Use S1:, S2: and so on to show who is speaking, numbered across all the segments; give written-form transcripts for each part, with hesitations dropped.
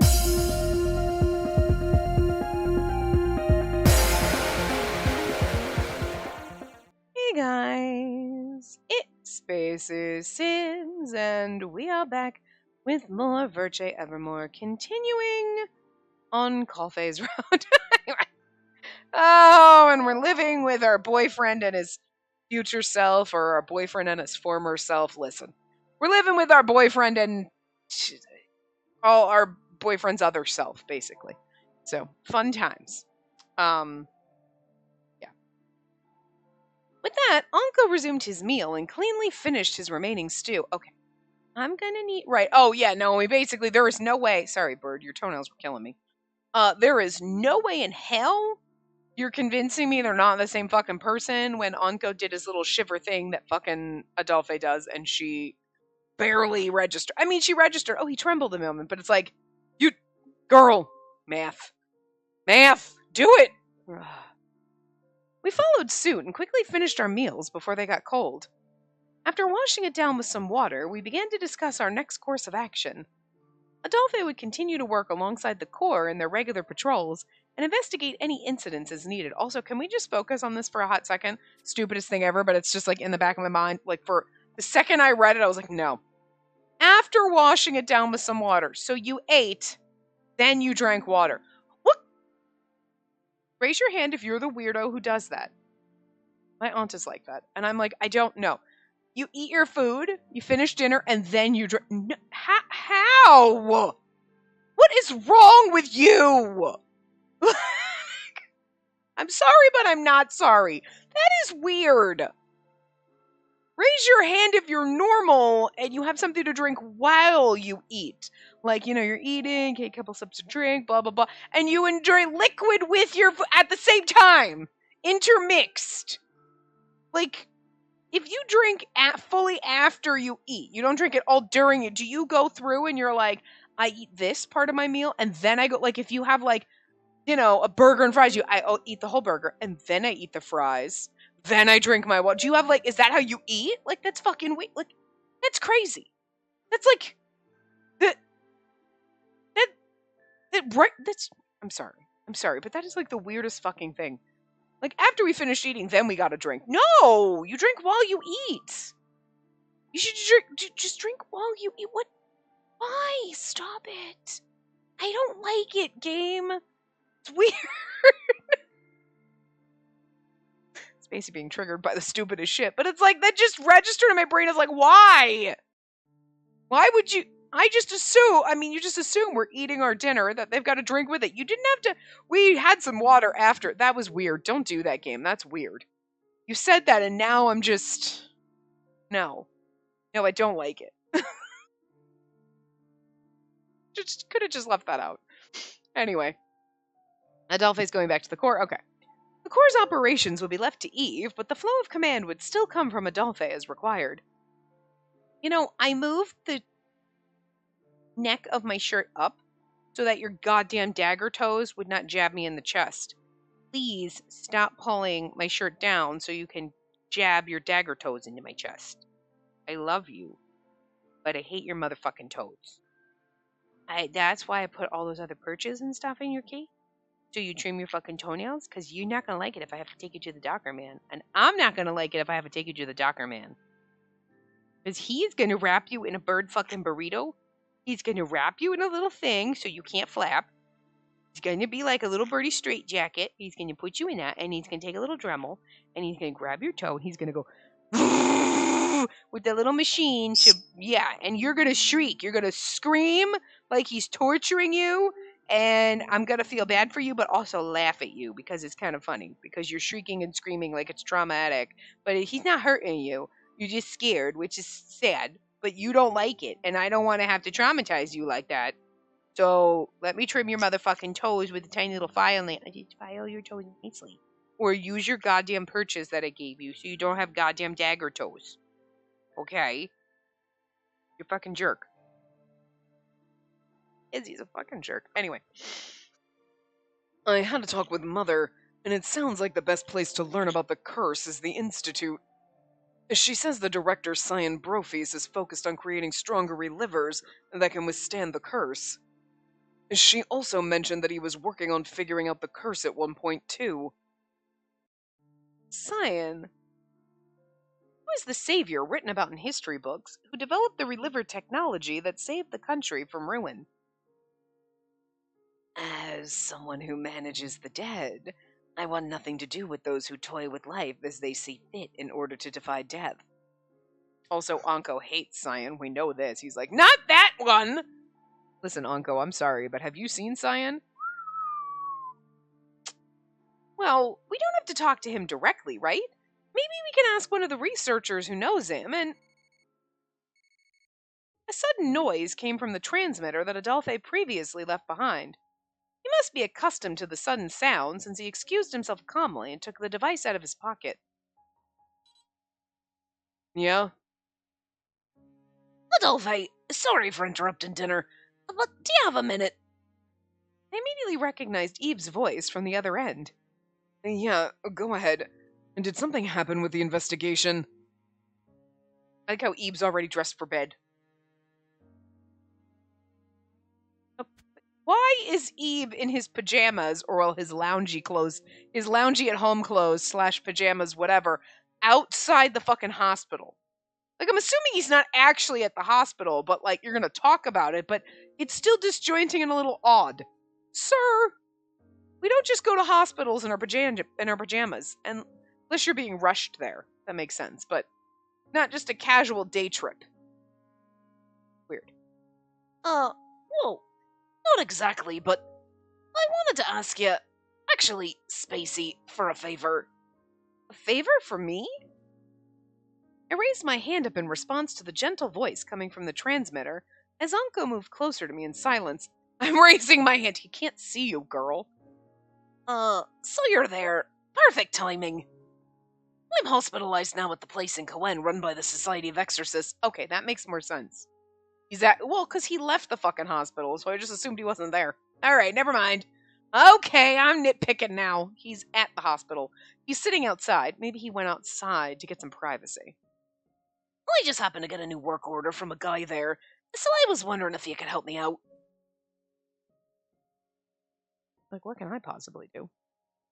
S1: Hey guys, it's Spaces Sins, and we are back with more Virche Evermore, continuing on Coffee's Road. Oh, and we're living with our boyfriend and his future self, or our boyfriend and his former self. Listen, we're living with our boyfriend and all our boyfriend's other self, basically. So, fun times. Yeah. With that, Anko resumed his meal and cleanly finished his remaining stew. Okay, I'm gonna need. Right. Oh, yeah, no, there is no way. Sorry, Bird, your toenails were killing me. There is no way in hell you're convincing me they're not the same fucking person when Anko did his little shiver thing that fucking Adolphe does and she barely registered. I mean, she registered. Oh, he trembled a moment, but it's like, you, girl, math, do it. We followed suit and quickly finished our meals before they got cold. After washing it down with some water, we began to discuss our next course of action. Adolphe would continue to work alongside the Corps in their regular patrols and investigate any incidents as needed. Also, can we just focus on this for a hot second? Stupidest thing ever, but it's just like in the back of my mind. Like for the second I read it, I was like, no. After washing it down with some water. So you ate, then you drank water. What? Raise your hand if you're the weirdo who does that. My aunt is like that. And I'm like, I don't know. You eat your food, you finish dinner, and then you drink. No, how? What is wrong with you? I'm sorry, but I'm not sorry. That is weird. Raise your hand if you're normal and you have something to drink while you eat. Like, you're eating, take a couple sips of drink, blah, blah, blah, and you enjoy liquid with your food at the same time. Intermixed. Like, if you drink fully after you eat, you don't drink it all during it. Do you go through and you're like, I eat this part of my meal and then I go, like, if you have like, a burger and fries, I'll eat the whole burger and then I eat the fries. Then I drink my water. Do you have like, is that how you eat? Like, that's fucking weird. Like, that's crazy. That's like, I'm sorry, but that is like the weirdest fucking thing. Like, after we finished eating, then we got a drink. No! You drink while you eat. You should just drink while you eat. What? Why? Stop it. I don't like it, game. It's weird. It's basically being triggered by the stupidest shit. But it's like, that just registered in my brain as like, why? Why would you? You just assume we're eating our dinner, that they've got a drink with it. You didn't have to. We had some water after. That was weird. Don't do that, game. That's weird. You said that, and now I'm just. No, I don't like it. Just could have just left that out. Anyway, Adolphe's going back to the Corps. Okay. The Corps' operations would be left to Eve, but the flow of command would still come from Adolphe as required. I moved the neck of my shirt up so that your goddamn dagger toes would not jab me in the chest. Please stop pulling my shirt down so you can jab your dagger toes into my chest. I love you, but I hate your motherfucking toes. That's why I put all those other perches and stuff in your cake. So you trim your fucking toenails? Because you're not going to like it if I have to take you to the doctor, man. And I'm not going to like it if I have to take you to the doctor, man. Because he's going to wrap you in a bird fucking burrito. He's going to wrap you in a little thing so you can't flap. He's going to be like a little birdie straight jacket. He's going to put you in that, and he's going to take a little Dremel, and he's going to grab your toe, and he's going to go with the little machine and you're going to shriek. You're going to scream like he's torturing you, and I'm going to feel bad for you, but also laugh at you because it's kind of funny because you're shrieking and screaming like it's traumatic, but he's not hurting you. You're just scared, which is sad, but you don't like it, and I don't want to have to traumatize you like that. So let me trim your motherfucking toes with a tiny little file. I just file your toes nicely. Or use your goddamn perches that I gave you so you don't have goddamn dagger toes. Okay? You're a fucking jerk. Izzy's a fucking jerk. Anyway. I had a talk with Mother, and it sounds like the best place to learn about the curse is the Institute. She says the director, Cyan Brophies, is focused on creating stronger relivers that can withstand the curse. She also mentioned that he was working on figuring out the curse at one point, too. Cyan, who is the savior written about in history books who developed the reliver technology that saved the country from ruin? As someone who manages the dead, I want nothing to do with those who toy with life as they see fit in order to defy death. Also, Anko hates Cyan. We know this. He's like, not that one! Listen, Anko, I'm sorry, but have you seen Cyan? Well, we don't have to talk to him directly, right? Maybe we can ask one of the researchers who knows him, and... A sudden noise came from the transmitter that Adolphe previously left behind. He must be accustomed to the sudden sound, since he excused himself calmly and took the device out of his pocket. Yeah? Adolphe, sorry for interrupting dinner, but do you have a minute? I immediately recognized Eve's voice from the other end. Yeah, go ahead. And did something happen with the investigation? I like how Eve's already dressed for bed. Why is Eve in his pajamas, or well, his loungy clothes, his loungy at home clothes / pajamas, whatever, outside the fucking hospital? Like, I'm assuming he's not actually at the hospital, but like, you're gonna talk about it, but it's still disjointing and a little odd. Sir, we don't just go to hospitals in our pajamas, and unless you're being rushed there. That makes sense, but not just a casual day trip. Weird. Whoa. Not exactly, but I wanted to ask you, actually, Spacey, for a favor. A favor for me? I raised my hand up in response to the gentle voice coming from the transmitter as Anko moved closer to me in silence. I'm raising my hand. He can't see you, girl. So you're there. Perfect timing. I'm hospitalized now at the place in Coen run by the Society of Exorcists. Okay, that makes more sense. Well, because he left the fucking hospital, so I just assumed he wasn't there. Alright, never mind. Okay, I'm nitpicking now. He's at the hospital. He's sitting outside. Maybe he went outside to get some privacy. Well, I just happened to get a new work order from a guy there, so I was wondering if you could help me out. Like, what can I possibly do?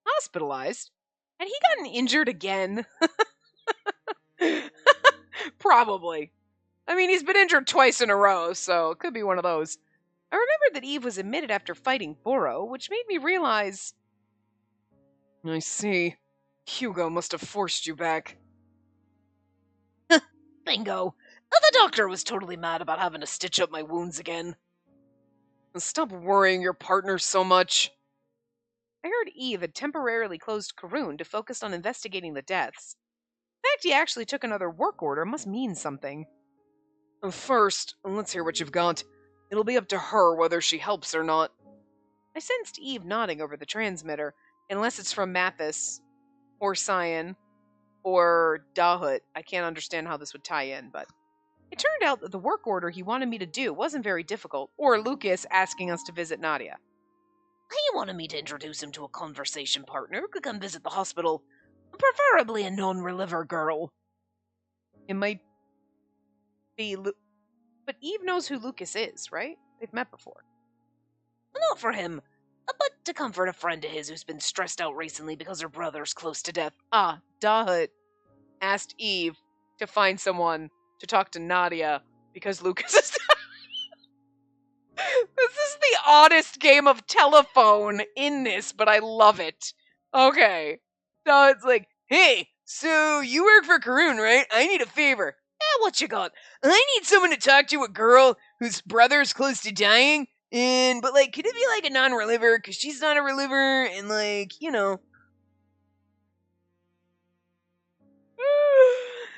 S1: Hospitalized? Had he gotten injured again? Probably. I mean, he's been injured twice in a row, so it could be one of those. I remembered that Eve was admitted after fighting Boro, which made me realize... I see. Hugo must have forced you back. Bingo. The doctor was totally mad about having to stitch up my wounds again. Stop worrying your partner so much. I heard Eve had temporarily closed Karun to focus on investigating the deaths. The fact he actually took another work order must mean something. First, let's hear what you've got. It'll be up to her whether she helps or not. I sensed Eve nodding over the transmitter, unless it's from Mathis, or Cyan, or Dahut. I can't understand how this would tie in, but... It turned out that the work order he wanted me to do wasn't very difficult, or Lucas asking us to visit Nadia. He wanted me to introduce him to a conversation partner who could come visit the hospital, preferably a non-reliver girl. It might be but Eve knows who Lucas is, right? They've met before. Not for him, but to comfort a friend of his who's been stressed out recently because her brother's close to death. Dahut asked Eve to find someone to talk to Nadia because Lucas is... This is the oddest game of telephone in this, but I love it. Okay. So it's like, hey, so you work for Karun, right? I need a favor. Yeah, what you got? I need someone to talk to a girl whose brother's close to dying, but like, could it be like a non-reliver? Because she's not a reliver, and like, you know.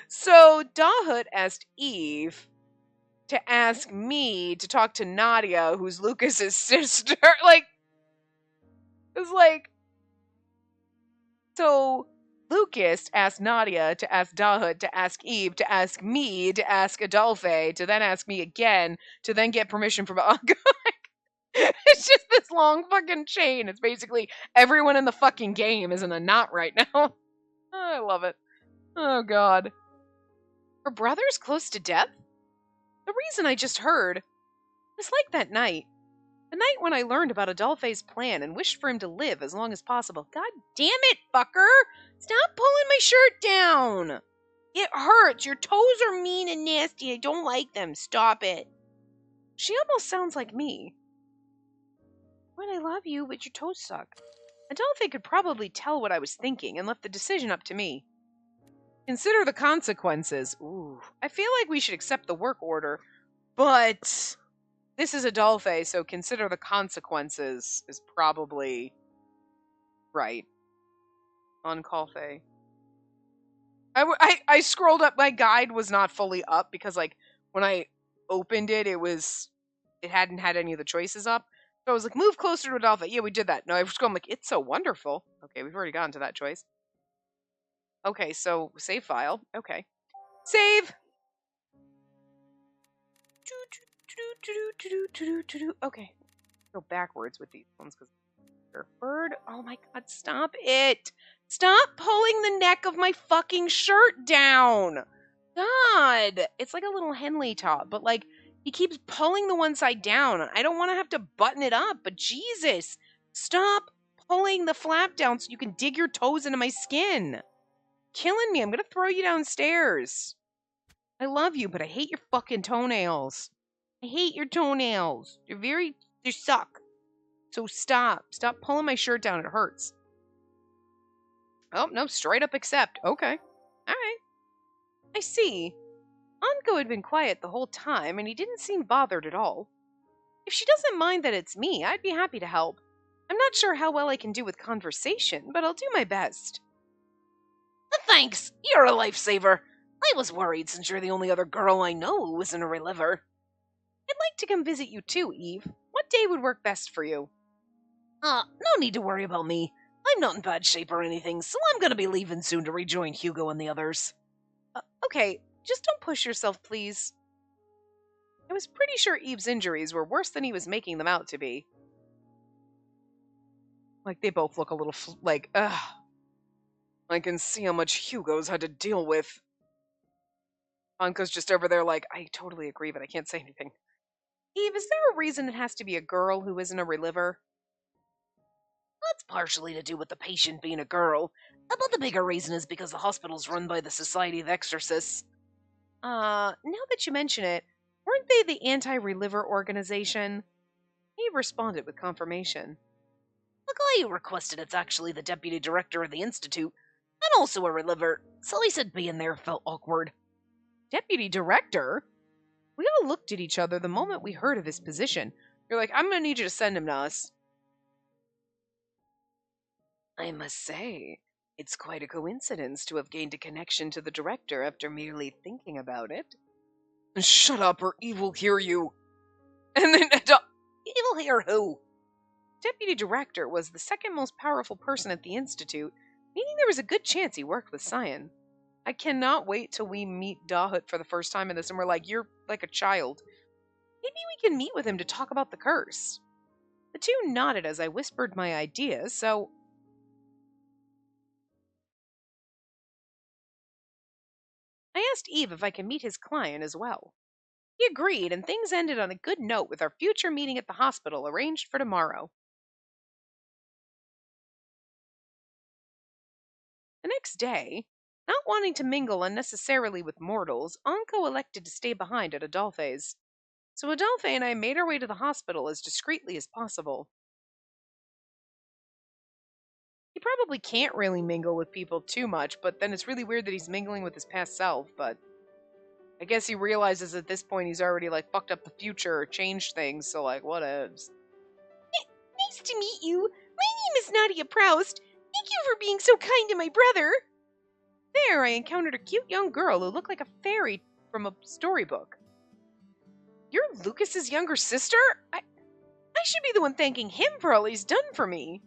S1: So Dahut asked Eve to ask me to talk to Nadia, who's Lucas's sister. Like, it's like, so Lucas asked Nadia to ask Dahut to ask Eve to ask me to ask Adolphe to then ask me again to then get permission from Anko. It's just this long fucking chain. It's basically everyone in the fucking game is in a knot right now. Oh, I love it. Oh god. Her brother's close to death? The reason I just heard is like that night. The night when I learned about Adolphe's plan and wished for him to live as long as possible. God damn it, fucker! Stop pulling my shirt down! It hurts. Your toes are mean and nasty. I don't like them. Stop it. She almost sounds like me. When I love you, but your toes suck. Adolphe could probably tell what I was thinking and left the decision up to me. Consider the consequences. Ooh, I feel like we should accept the work order, but this is Adolphe, so consider the consequences is probably right. On Colfe. I scrolled up. My guide was not fully up because, like, when I opened it, it hadn't had any of the choices up. So I was like, move closer to Adolphe. Yeah, we did that. No, I was going like, it's so wonderful. Okay, we've already gotten to that choice. Okay, so save file. Okay. Save! Okay. Go backwards with these ones because they're bird. Oh my god, stop it! Stop pulling the neck of my fucking shirt down! God! It's like a little Henley top, but like, he keeps pulling the one side down. I don't want to have to button it up, but Jesus! Stop pulling the flap down so you can dig your toes into my skin. Killing me. I'm gonna throw you downstairs. I love you, but I hate your fucking toenails. I hate your toenails. They suck. So stop. Stop pulling my shirt down. It hurts. Oh, no, straight up accept. Okay. Alright. I see. Anko had been quiet the whole time, and he didn't seem bothered at all. If she doesn't mind that it's me, I'd be happy to help. I'm not sure how well I can do with conversation, but I'll do my best. Thanks. You're a lifesaver. I was worried since you're the only other girl I know who isn't a reliver. I'd like to come visit you too, Eve. What day would work best for you? No need to worry about me. I'm not in bad shape or anything, so I'm gonna be leaving soon to rejoin Hugo and the others. Okay, just don't push yourself, please. I was pretty sure Eve's injuries were worse than he was making them out to be. Like, they both look a little ugh. I can see how much Hugo's had to deal with. Anko's just over there like, I totally agree, but I can't say anything. Eve, is there a reason it has to be a girl who isn't a reliver? That's partially to do with the patient being a girl, but the bigger reason is because the hospital's run by the Society of Exorcists. Now that you mention it, weren't they the anti-reliver organization? Eve responded with confirmation. The guy who requested it's actually the deputy director of the institute, and also a reliver, so he said being there felt awkward. Deputy director? We all looked at each other the moment we heard of his position. You're like, I'm gonna need you to send him to us. I must say, it's quite a coincidence to have gained a connection to the director after merely thinking about it. Shut up, or Eve will hear you. And then, Eve will hear who? Deputy director was the second most powerful person at the institute, meaning there was a good chance he worked with Cyan. I cannot wait till we meet Dahut for the first time in this, and we're like, you're like a child. Maybe we can meet with him to talk about the curse. The two nodded as I whispered my ideas, so I asked Eve if I could meet his client as well. He agreed, and things ended on a good note with our future meeting at the hospital arranged for tomorrow. The next day, not wanting to mingle unnecessarily with mortals, Anko elected to stay behind at Adolphe's. So Adolphe and I made our way to the hospital as discreetly as possible. He probably can't really mingle with people too much, but then it's really weird that he's mingling with his past self, but I guess he realizes at this point he's already, like, fucked up the future or changed things, so, like, whatevs. Nice to meet you. My name is Nadia Proust. Thank you for being so kind to my brother. There, I encountered a cute young girl who looked like a fairy from a storybook. You're Lucas's younger sister? I should be the one thanking him for all he's done for me.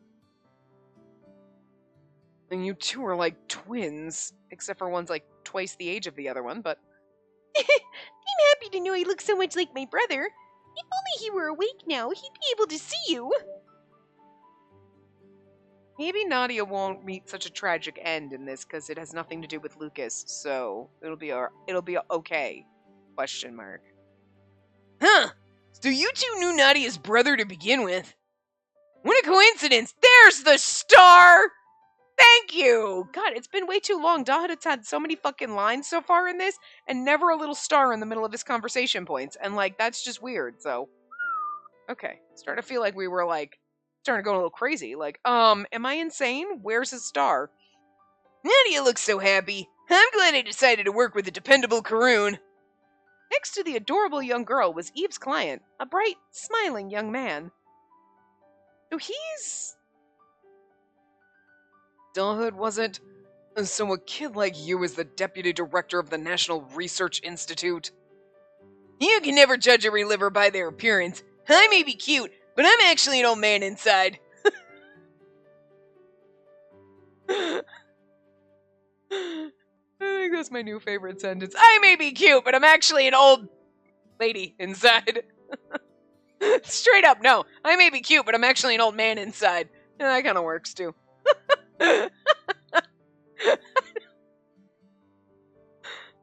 S1: And you two are like twins, except for one's like twice the age of the other one, but... I'm happy to know he looks so much like my brother. If only he were awake now, he'd be able to see you. Maybe Nadia won't meet such a tragic end in this because it has nothing to do with Lucas, so it'll be okay. Question mark. Huh! So you two knew Nadia's brother to begin with. What a coincidence! There's the star! Thank you! God, it's been way too long. Dahut's had so many fucking lines so far in this, and never a little star in the middle of his conversation points. And, like, that's just weird, so. Okay. Starting to feel like we were, like, starting to go a little crazy. Like, am I insane? Where's his star? Nadia looks so happy. I'm glad I decided to work with a dependable Karoon. Next to the adorable young girl was Eve's client, a bright, smiling young man. So he's... Dahut, was it? So a kid like you is the deputy director of the National Research Institute? You can never judge a reliver by their appearance. I may be cute, but I'm actually an old man inside. I think that's my new favorite sentence. I may be cute, but I'm actually an old lady inside. Straight up, no. I may be cute, but I'm actually an old man inside. Yeah, that kind of works, too. I don't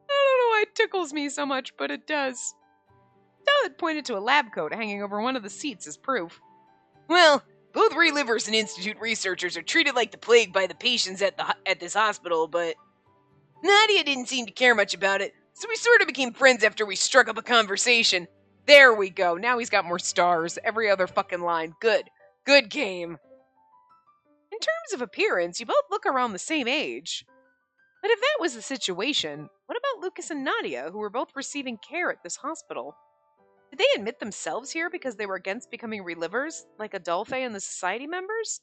S1: know why it tickles me so much, but it does. Dahut pointed to a lab coat hanging over one of the seats as proof. Well, both relivers and institute researchers are treated like the plague by the patients at this hospital, but Nadia didn't seem to care much about it, so we sort of became friends after we struck up a conversation. There we go. Now he's got more stars. Every other fucking line. Good. Good game. In terms of appearance, you both look around the same age. But if that was the situation, what about Lucas and Nadia, who were both receiving care at this hospital? Did they admit themselves here because they were against becoming relivers, like Adolphe and the society members?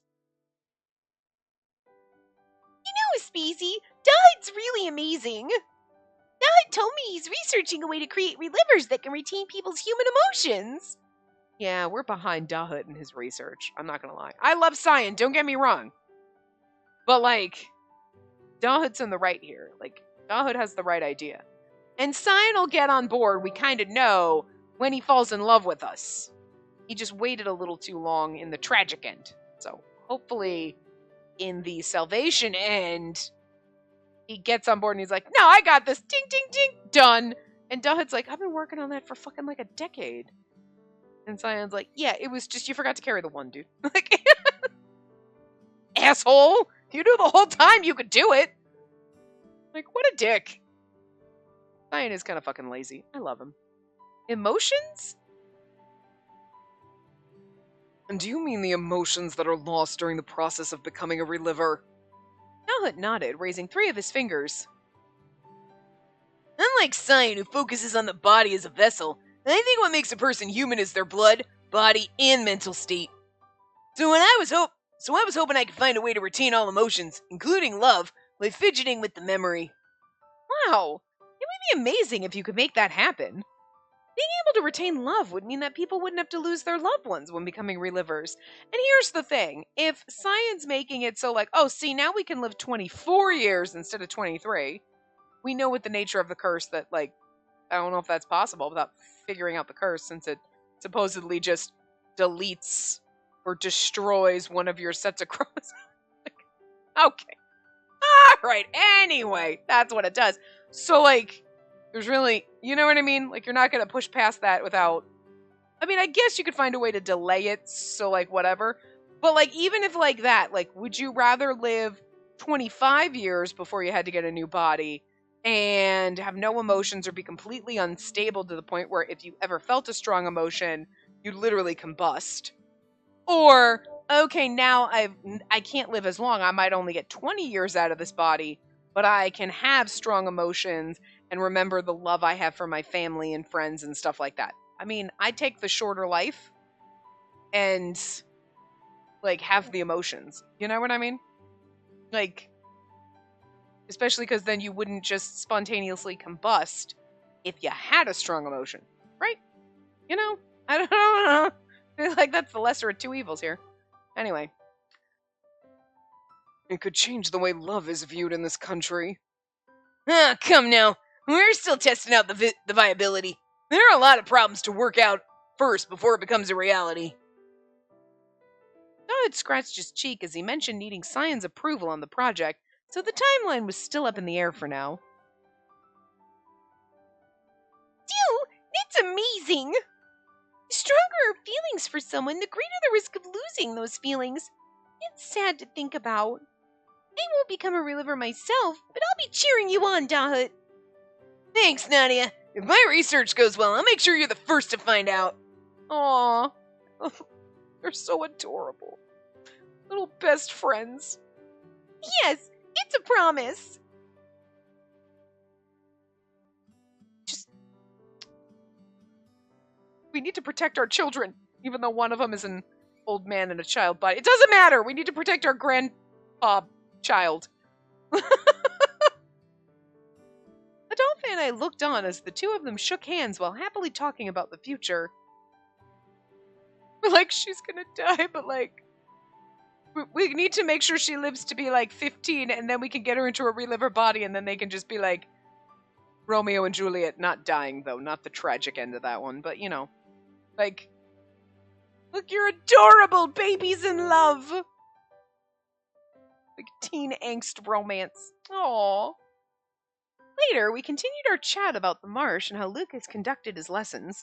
S1: You know, Speezy, Dahut's really amazing. Dahut told me he's researching a way to create relivers that can retain people's human emotions. Yeah, we're behind Dahut in his research. I'm not gonna lie. I love Cyan, don't get me wrong. But, like, Dahut's in the right here. Like, Dahut has the right idea. And Cyan will get on board, we kind of know, when he falls in love with us. He just waited a little too long in the tragic end. So, hopefully, in the salvation end, he gets on board and he's like, no, I got this. Ding, ding, ding. Done. And Dahut's like, I've been working on that for fucking like a decade. And Cyan's like, yeah, it was just, you forgot to carry the one, dude. Like, asshole. You knew the whole time you could do it. Like, what a dick. Cyan is kind of fucking lazy. I love him. Emotions? And do you mean the emotions that are lost during the process of becoming a reliver? Dahut nodded, raising 3 of his fingers. Unlike Cyan, who focuses on the body as a vessel, I think what makes a person human is their blood, body, and mental state. So I was hoping I could find a way to retain all emotions, including love, by fidgeting with the memory. Wow, it would be amazing if you could make that happen. Being able to retain love would mean that people wouldn't have to lose their loved ones when becoming relivers. And here's the thing, if Cyan's making it so like, oh, see, now we can live 24 years instead of 23, we know with the nature of the curse that, like, I don't know if that's possible without figuring out the curse, since it supposedly just deletes or destroys one of your sets of chromosomes. Okay. Alright, anyway, that's what it does. So, like, there's really, you know what I mean? Like, you're not going to push past that without, I mean, I guess you could find a way to delay it, so, like, whatever. But, like, even if, like, that, like, would you rather live 25 years before you had to get a new body and have no emotions or be completely unstable to the point where if you ever felt a strong emotion, you'd literally combust? Or, okay, now I can't live as long. I might only get 20 years out of this body, but I can have strong emotions and remember the love I have for my family and friends and stuff like that. I mean, I take the shorter life and, like, have the emotions. You know what I mean? Like, especially because then you wouldn't just spontaneously combust if you had a strong emotion, right? You know? I don't know. I feel like that's the lesser of two evils here. Anyway. It could change the way love is viewed in this country. Ah, come now. We're still testing out the viability. There are a lot of problems to work out first before it becomes a reality. Todd scratched his cheek as he mentioned needing Cyan's approval on the project, so the timeline was still up in the air for now. Still, that's amazing! Strong feelings for someone, the greater the risk of losing those feelings. It's sad to think about. I won't become a reliever myself, but I'll be cheering you on, Dahut. Thanks, Nadia. If my research goes well, I'll make sure you're the first to find out. Aww. They're so adorable. Little best friends. Yes, it's a promise. We need to protect our children, even though one of them is an old man and a child body. It doesn't matter. We need to protect our grandpa child. Adolphe and I looked on as the two of them shook hands while happily talking about the future. We're like, she's gonna die, but like, we need to make sure she lives to be like 15, and then we can get her into a reliver body, and then they can just be like Romeo and Juliet, not dying though, not the tragic end of that one, but you know. Like, look, you're adorable, babies in love. Like teen angst romance. Aww. Later, we continued our chat about the marsh and how Lucas conducted his lessons.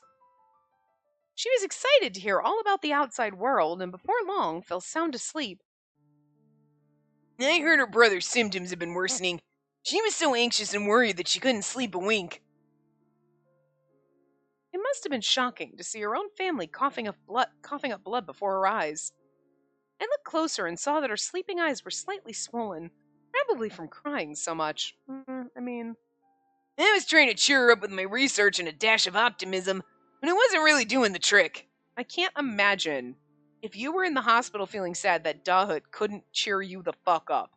S1: She was excited to hear all about the outside world, and before long fell sound asleep. I heard her brother's symptoms had been worsening. She was so anxious and worried that she couldn't sleep a wink. It must have been shocking to see her own family coughing up blood before her eyes. I looked closer and saw that her sleeping eyes were slightly swollen, probably from crying so much. I was trying to cheer her up with my research and a dash of optimism, but it wasn't really doing the trick. I can't imagine if you were in the hospital feeling sad that Dahut couldn't cheer you the fuck up.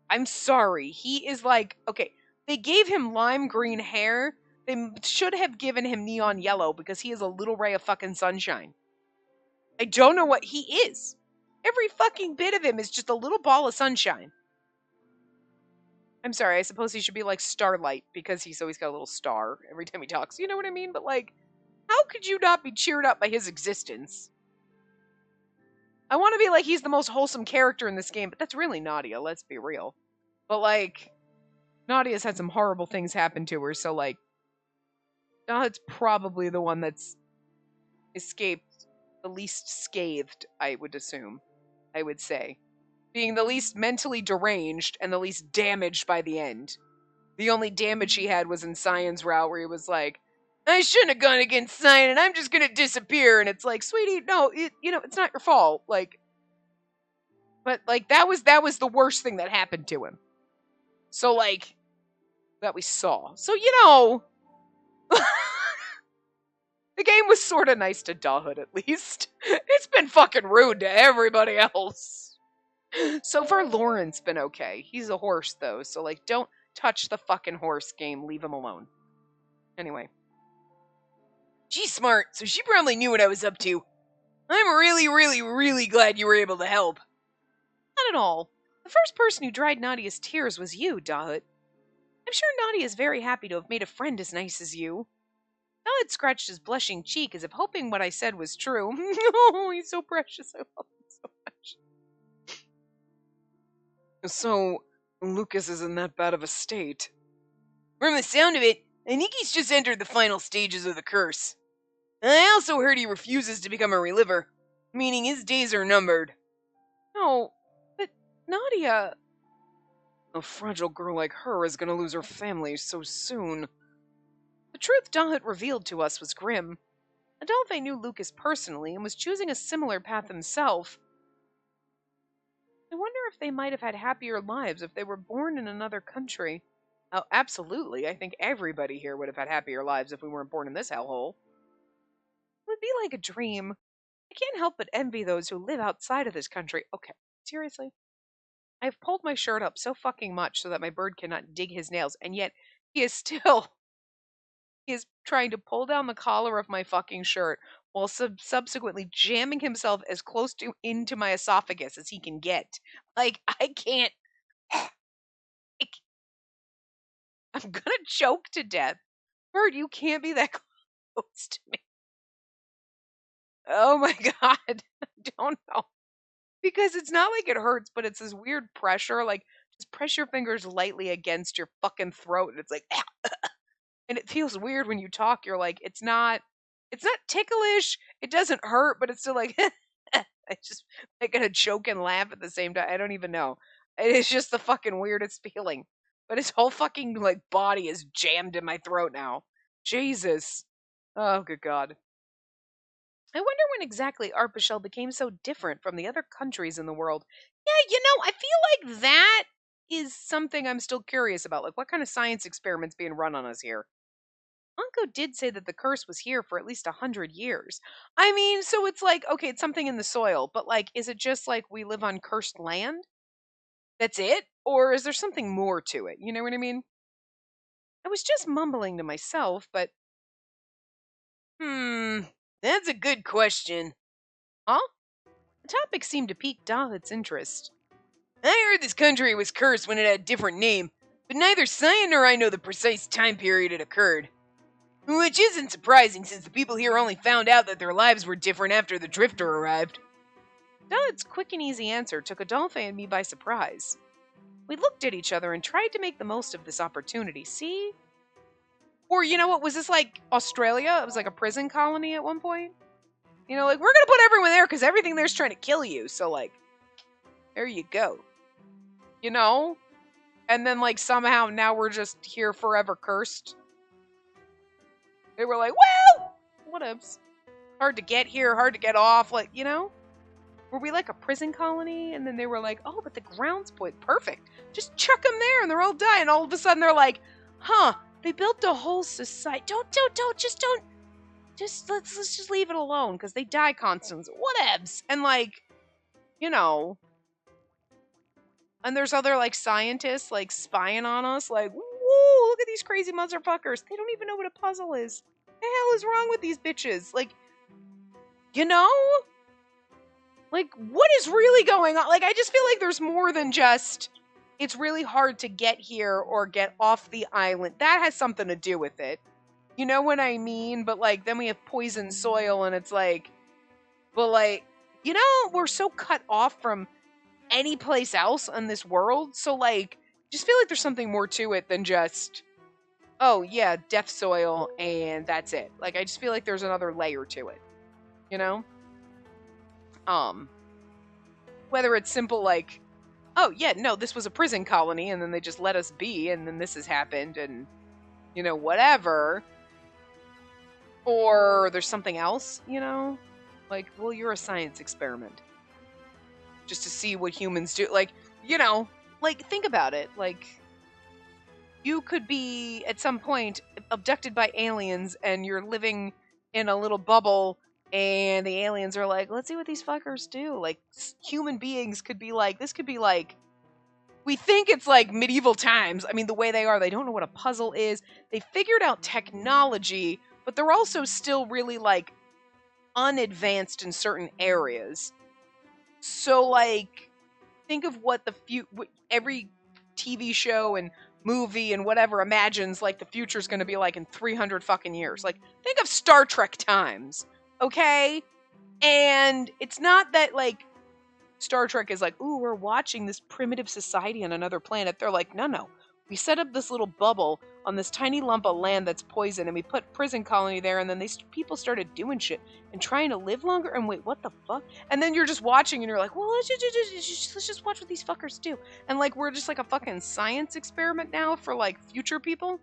S1: I'm sorry. He is like, okay, they gave him lime green hair. They should have given him neon yellow because he is a little ray of fucking sunshine. I don't know what he is. Every fucking bit of him is just a little ball of sunshine. I'm sorry, I suppose he should be like Starlight because he's always got a little star every time he talks. You know what I mean? But like, how could you not be cheered up by his existence? I want to be like he's the most wholesome character in this game, but that's really Nadia, let's be real. But like, Nadia's had some horrible things happen to her, so like, Dahut's probably the one that's escaped the least scathed, I would assume. I would say. Being the least mentally deranged and the least damaged by the end. The only damage he had was in Cyan's route where he was like, I shouldn't have gone against Cyan and I'm just gonna disappear. And it's like, sweetie, no, it's not your fault. Like, but like, that was the worst thing that happened to him. So like, that we saw. So, the game was sort of nice to Dahut, at least. It's been fucking rude to everybody else. So far, Lauren's been okay. He's a horse, though, so, like, don't touch the fucking horse game. Leave him alone. Anyway. She's smart, so she probably knew what I was up to. I'm really, really, really glad you were able to help. Not at all. The first person who dried Nadia's tears was you, Dahut. I'm sure Nadia is very happy to have made a friend as nice as you. Dahut scratched his blushing cheek as if hoping what I said was true. Oh, he's so precious. I love him so much. So, Lucas is in that bad of a state. From the sound of it, I think he's just entered the final stages of the curse. I also heard he refuses to become a reliver, meaning his days are numbered. No, but Nadia... A fragile girl like her is going to lose her family so soon. The truth Dahut revealed to us was grim. Adolphe knew Lucas personally and was choosing a similar path himself. I wonder if they might have had happier lives if they were born in another country. Oh, absolutely. I think everybody here would have had happier lives if we weren't born in this hellhole. It would be like a dream. I can't help but envy those who live outside of this country. Okay, seriously? I've pulled my shirt up so fucking much so that my bird cannot dig his nails, and yet he is trying to pull down the collar of my fucking shirt while subsequently jamming himself as close into my esophagus as he can get. Like, I can't... I'm gonna choke to death. Bird, you can't be that close to me. Oh my god. I don't know. Because it's not like it hurts, but it's this weird pressure. Like, just press your fingers lightly against your fucking throat, and it's like... And it feels weird when you talk. You're like, it's not ticklish. it doesn't hurt, but it's still like, I just making a joke and laugh at the same time. I don't even know. It's just the fucking weirdest feeling. But his whole fucking like body is jammed in my throat now. Jesus. Oh, good God. I wonder when exactly Arpachel became so different from the other countries in the world. Yeah, I feel like that is something I'm still curious about. Like, what kind of science experiments being run on us here? Unko did say that the curse was here for at least 100 years. I mean, so it's like, okay, it's something in the soil, but like, is it just like we live on cursed land? That's it? Or is there something more to it? You know what I mean? I was just mumbling to myself, but that's a good question. Huh? The topic seemed to pique David's interest. I heard this country was cursed when it had a different name, but neither Cyan nor I know the precise time period it occurred. Which isn't surprising since the people here only found out that their lives were different after the Drifter arrived. David's quick and easy answer took Adolphe and me by surprise. We looked at each other and tried to make the most of this opportunity, see? Or, you know what, was this like Australia? It was like a prison colony at one point? Like, we're gonna put everyone there because everything there's trying to kill you, so like, there you go. And then like somehow now we're just here forever cursed. They were like, well, whatevs. Hard to get here, hard to get off, like, Were we like a prison colony? And then they were like, oh, but the ground's perfect. Just chuck them there and they're all dying. All of a sudden they're like, huh, they built a whole society. Let's just leave it alone because they die constantly. Whatevs. And like, and there's other like scientists like spying on us, like, whoa, look at these crazy motherfuckers. They don't even know what a puzzle is. What the hell is wrong with these bitches? Like, Like, what is really going on? Like, I just feel like there's more than just, it's really hard to get here or get off the island. That has something to do with it. You know what I mean? But, like, then we have poison soil, and it's like, but, like, we're so cut off from any place else in this world. So, like, just feel like there's something more to it than just, oh, yeah, death soil, and that's it. Like, I just feel like there's another layer to it. Whether it's simple like, oh yeah, no, this was a prison colony and then they just let us be and then this has happened and whatever, or there's something else, like, well, you're a science experiment just to see what humans do, like, like, think about it, like, you could be at some point abducted by aliens and you're living in a little bubble. And the aliens are like, let's see what these fuckers do. Like, human beings could be like, this could be like, we think it's like medieval times. I mean, the way they are, they don't know what a puzzle is. They figured out technology, but they're also still really like unadvanced in certain areas. So, like, think of what every TV show and movie and whatever imagines like the future's going to be like in 300 fucking years. Like, think of Star Trek times. Okay? And it's not that, like, Star Trek is like, ooh, we're watching this primitive society on another planet. They're like, no. We set up this little bubble on this tiny lump of land that's poison, and we put prison colony there, and then people started doing shit and trying to live longer, and wait, what the fuck? And then you're just watching, and you're like, well, let's just watch what these fuckers do. And, like, we're just like a fucking science experiment now for, like, future people.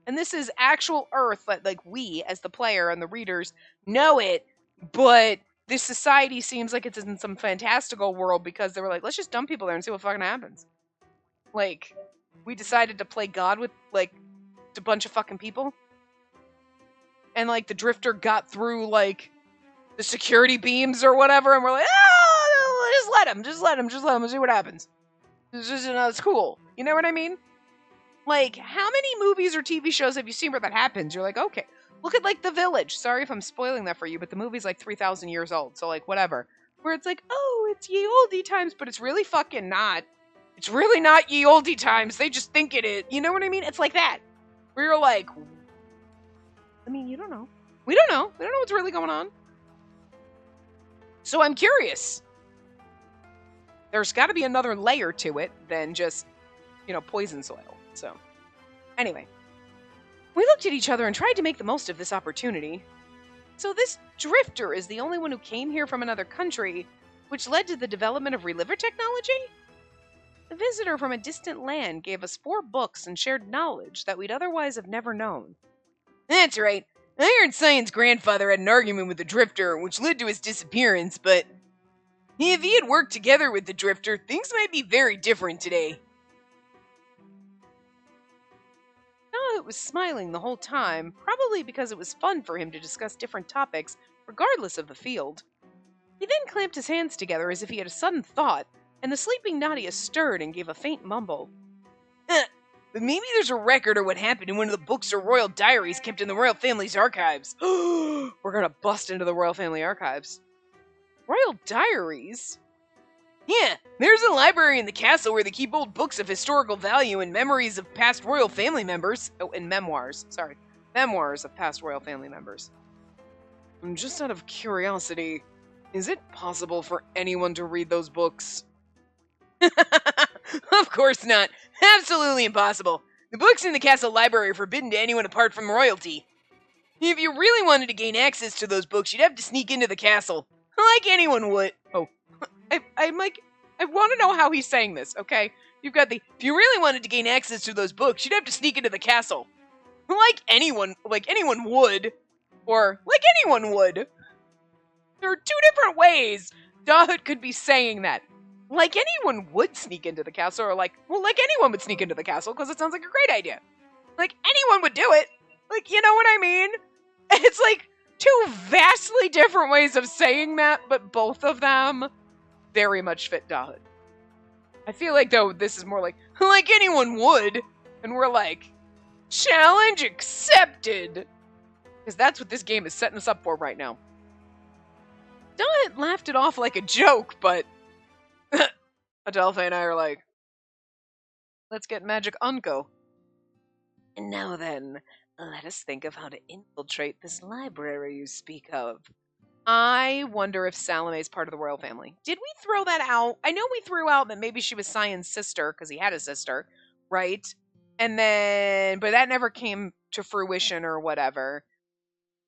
S1: And this is actual Earth that, like, we, as the player and the readers, know it, but this society seems like it's in some fantastical world because they were like, let's just dump people there and see what fucking happens. Like, we decided to play God with, like, a bunch of fucking people. And, like, the Drifter got through, like, the security beams or whatever, and we're like, just let him and see what happens. It's cool. You know what I mean? Like, how many movies or TV shows have you seen where that happens? You're like, okay. Look at, like, The Village. Sorry if I'm spoiling that for you, but the movie's, like, 3,000 years old, so, like, whatever. Where it's like, oh, it's ye olde times, but it's really fucking not. It's really not ye olde times. They just think it is. You know what I mean? It's like that. Where you're like, I mean, you don't know. We don't know. We don't know what's really going on. So I'm curious. There's got to be another layer to it than just, poison soil. So, anyway, we looked at each other and tried to make the most of this opportunity. So this drifter is the only one who came here from another country, which led to the development of reliver technology? The visitor from a distant land gave us 4 books and shared knowledge that we'd otherwise have never known. That's right. Iron Science grandfather had an argument with the drifter, which led to his disappearance, but if he had worked together with the drifter, things might be very different today. It was smiling the whole time, probably because it was fun for him to discuss different topics, regardless of the field. He then clamped his hands together as if he had a sudden thought, and the sleeping Nadia stirred and gave a faint mumble. But maybe there's a record of what happened in one of the books or royal diaries kept in the royal family's archives. We're gonna bust into the royal family archives. Royal diaries? Yeah, there's a library in the castle where they keep old books of historical value and memories of past royal family members. Oh, and memoirs. Sorry. Memoirs of past royal family members. Just out of curiosity, is it possible for anyone to read those books? Of course not. Absolutely impossible. The books in the castle library are forbidden to anyone apart from royalty. If you really wanted to gain access to those books, you'd have to sneak into the castle. Like anyone would. Oh. I'm like, I want to know how he's saying this, okay? You've got if you really wanted to gain access to those books, you'd have to sneak into the castle. Like anyone would. Or, like anyone would. There are 2 different ways Dahut could be saying that. Like anyone would sneak into the castle, or like anyone would sneak into the castle, because it sounds like a great idea. Like anyone would do it. Like, you know what I mean? It's like 2 vastly different ways of saying that, but both of them very much fit Dahut. I feel like, though, this is more like anyone would, and we're like, challenge accepted! Because that's what this game is setting us up for right now. Dahut laughed it off like a joke, but Adelphi and I are like, let's get Magic Unco. And now then, let us think of how to infiltrate this library you speak of. I wonder if Salome is part of the royal family. Did we throw that out? I know we threw out that maybe she was Cyan's sister, because he had a sister, right? And then, but that never came to fruition or whatever.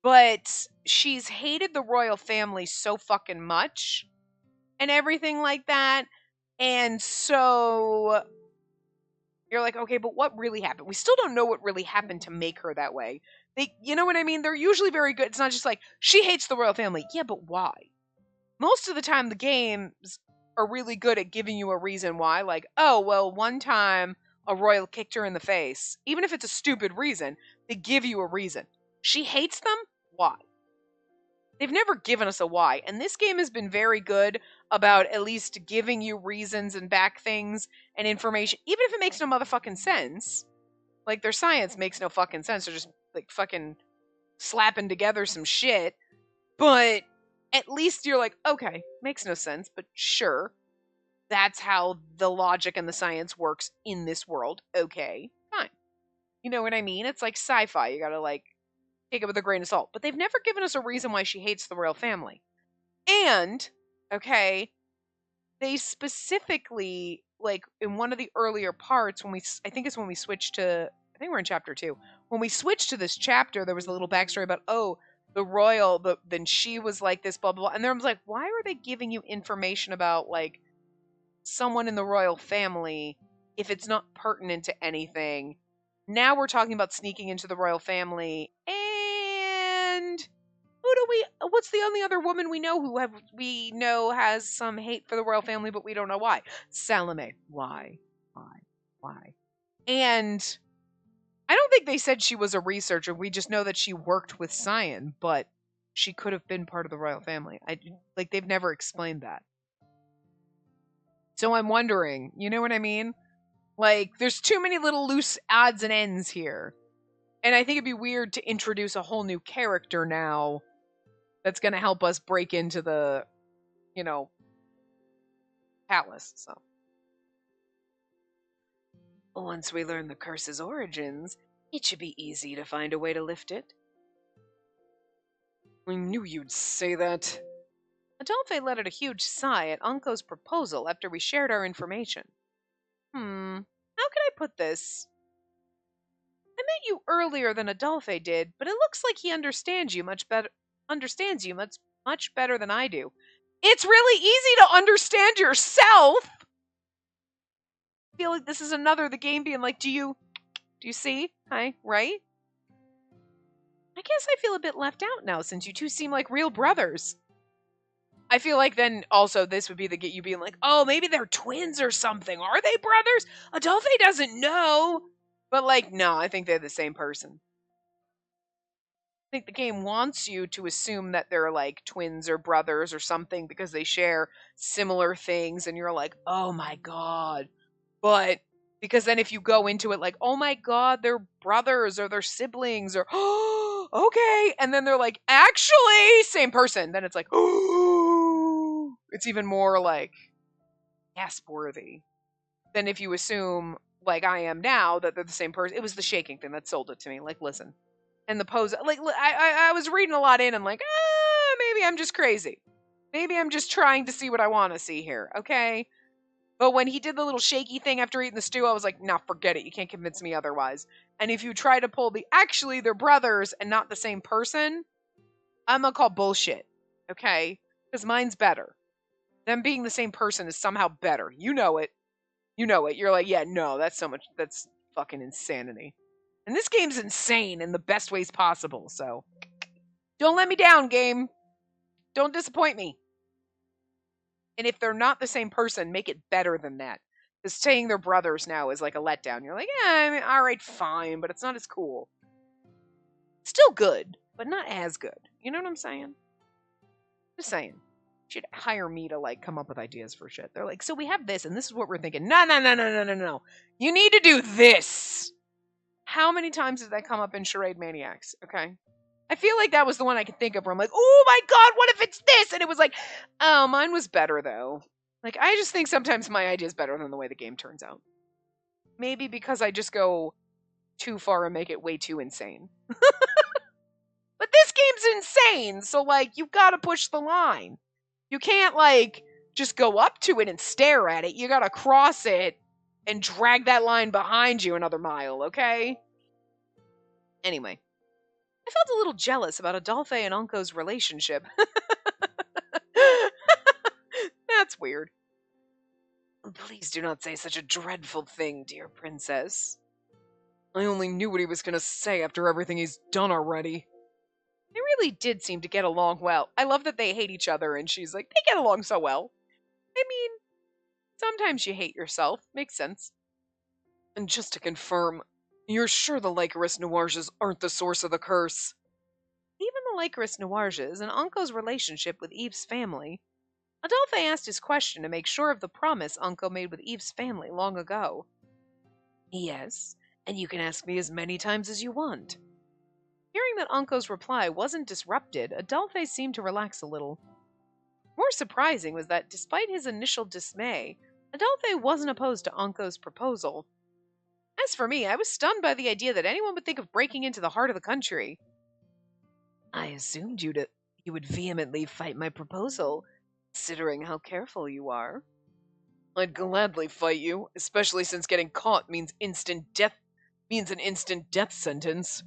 S1: But she's hated the royal family so fucking much and everything like that. And so you're like, okay, but what really happened? We still don't know what really happened to make her that way. You know what I mean? They're usually very good. It's not just like, she hates the royal family. Yeah, but why? Most of the time, the games are really good at giving you a reason why. Like, oh, well, one time a royal kicked her in the face. Even if it's a stupid reason, they give you a reason. She hates them? Why? They've never given us a why. And this game has been very good about at least giving you reasons and back things and information, even if it makes no motherfucking sense. Like, their science makes no fucking sense. They're just, like, fucking slapping together some shit. But at least you're like, okay, makes no sense, but sure. That's how the logic and the science works in this world. Okay, fine. You know what I mean? It's like sci-fi. You gotta, like, take it with a grain of salt. But they've never given us a reason why she hates the royal family. And, okay, they specifically, like, in one of the earlier parts, I think it's when we switched to, I think we're in chapter 2. When we switched to this chapter, there was a little backstory about, oh, the royal, then she was like this, blah, blah, blah. And there was like, why are they giving you information about, like, someone in the royal family if it's not pertinent to anything? Now we're talking about sneaking into the royal family, and what's the only other woman we know has some hate for the royal family, but we don't know why? Salome. Why? And I don't think they said she was a researcher. We just know that she worked with Cyan, but she could have been part of the royal family. They've never explained that. So I'm wondering, you know what I mean? Like, there's too many little loose odds and ends here. And I think it'd be weird to introduce a whole new character now that's going to help us break into the, palace. So once we learn the curse's origins, it should be easy to find a way to lift it. I knew you'd say that. Adolphe let out a huge sigh at Unco's proposal after we shared our information. How can I put this? I met you earlier than Adolphe did, but it looks like he understands you much better. understands you much better than I do. It's really easy to understand yourself. I feel like this is the game being like, do you see? Hi, right? I guess I feel a bit left out now since you two seem like real brothers. I feel like then also this would be the get you being like, oh, maybe they're twins or something. Are they brothers? Adolphe doesn't know. But like, no, I think they're the same person. I think the game wants you to assume that they're like twins or brothers or something because they share similar things and you're like, oh my god. But because then if you go into it like, oh my god, they're brothers or they're siblings or oh, okay, and then they're like, actually, same person, then it's like, oh, it's even more like gasp worthy than if you assume like I am now that they're the same person. It was the shaking thing that sold it to me. Like, listen. And the pose, like, I was reading a lot in and like, maybe I'm just crazy. Maybe I'm just trying to see what I want to see here, okay? But when he did the little shaky thing after eating the stew, I was like, nah, forget it. You can't convince me otherwise. And if you try to pull actually, they're brothers and not the same person, I'm gonna call bullshit, okay? Because mine's better. Them being the same person is somehow better. You know it. You know it. You're like, yeah, no, that's fucking insanity. And this game's insane in the best ways possible, so don't let me down, game. Don't disappoint me. And if they're not the same person, make it better than that. Because saying they're brothers now is like a letdown. You're like, yeah, I mean, all right, fine, but it's not as cool. Still good, but not as good. You know what I'm saying? Just saying. You should hire me to like come up with ideas for shit. They're like, so we have this, and this is what we're thinking. No. You need to do this. How many times did that come up in Charade Maniacs? Okay. I feel like that was the one I could think of where I'm like, oh my god, what if it's this? And it was like, oh, mine was better though. Like, I just think sometimes my idea is better than the way the game turns out. Maybe because I just go too far and make it way too insane. But this game's insane, so like, you've got to push the line. You can't like just go up to it and stare at it. You got to cross it and drag that line behind you another mile, okay? Anyway. I felt a little jealous about Adolphe and Unco's relationship. That's weird. Please do not say such a dreadful thing, dear princess. I only knew what he was going to say after everything he's done already. They really did seem to get along well. I love that they hate each other, and she's like, they get along so well. I mean, sometimes you hate yourself. Makes sense. And just to confirm, you're sure the Lycoris Noirs aren't the source of the curse? Even the Lycoris Noirs and Unco's relationship with Eve's family. Adolphe asked his question to make sure of the promise Unco made with Eve's family long ago. Yes, and you can ask me as many times as you want. Hearing that Unco's reply wasn't disrupted, Adolphe seemed to relax a little. More surprising was that, despite his initial dismay, Adolphe wasn't opposed to Unco's proposal. As for me, I was stunned by the idea that anyone would think of breaking into the heart of the country. I assumed you would vehemently fight my proposal, considering how careful you are. I'd gladly fight you, especially since getting caught means an instant death sentence.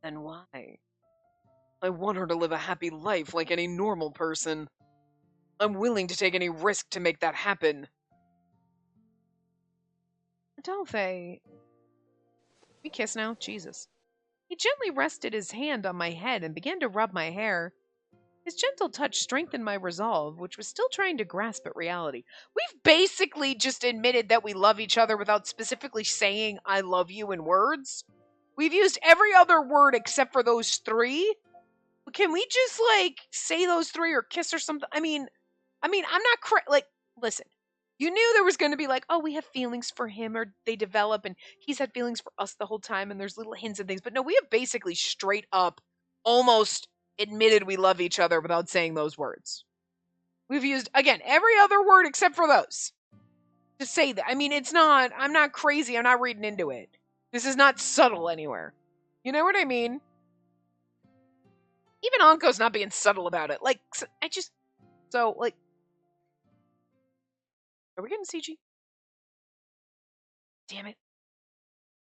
S1: Then why? I want her to live a happy life like any normal person. I'm willing to take any risk to make that happen. Adolphe. We kiss now? Jesus. He gently rested his hand on my head and began to rub my hair. His gentle touch strengthened my resolve, which was still trying to grasp at reality. We've basically just admitted that we love each other without specifically saying I love you in words. We've used every other word except for those three. Can we just like say those three or kiss or something? I mean, I'm not like, listen. You knew there was going to be like, oh, we have feelings for him, or they develop, and he's had feelings for us the whole time, and there's little hints and things. But no, we have basically straight up almost admitted we love each other without saying those words. We've used, again, every other word except for those to say that. I mean, I'm not crazy. I'm not reading into it. This is not subtle anywhere. You know what I mean? Even Anko's not being subtle about it. Like, like, are we getting CG? Damn it.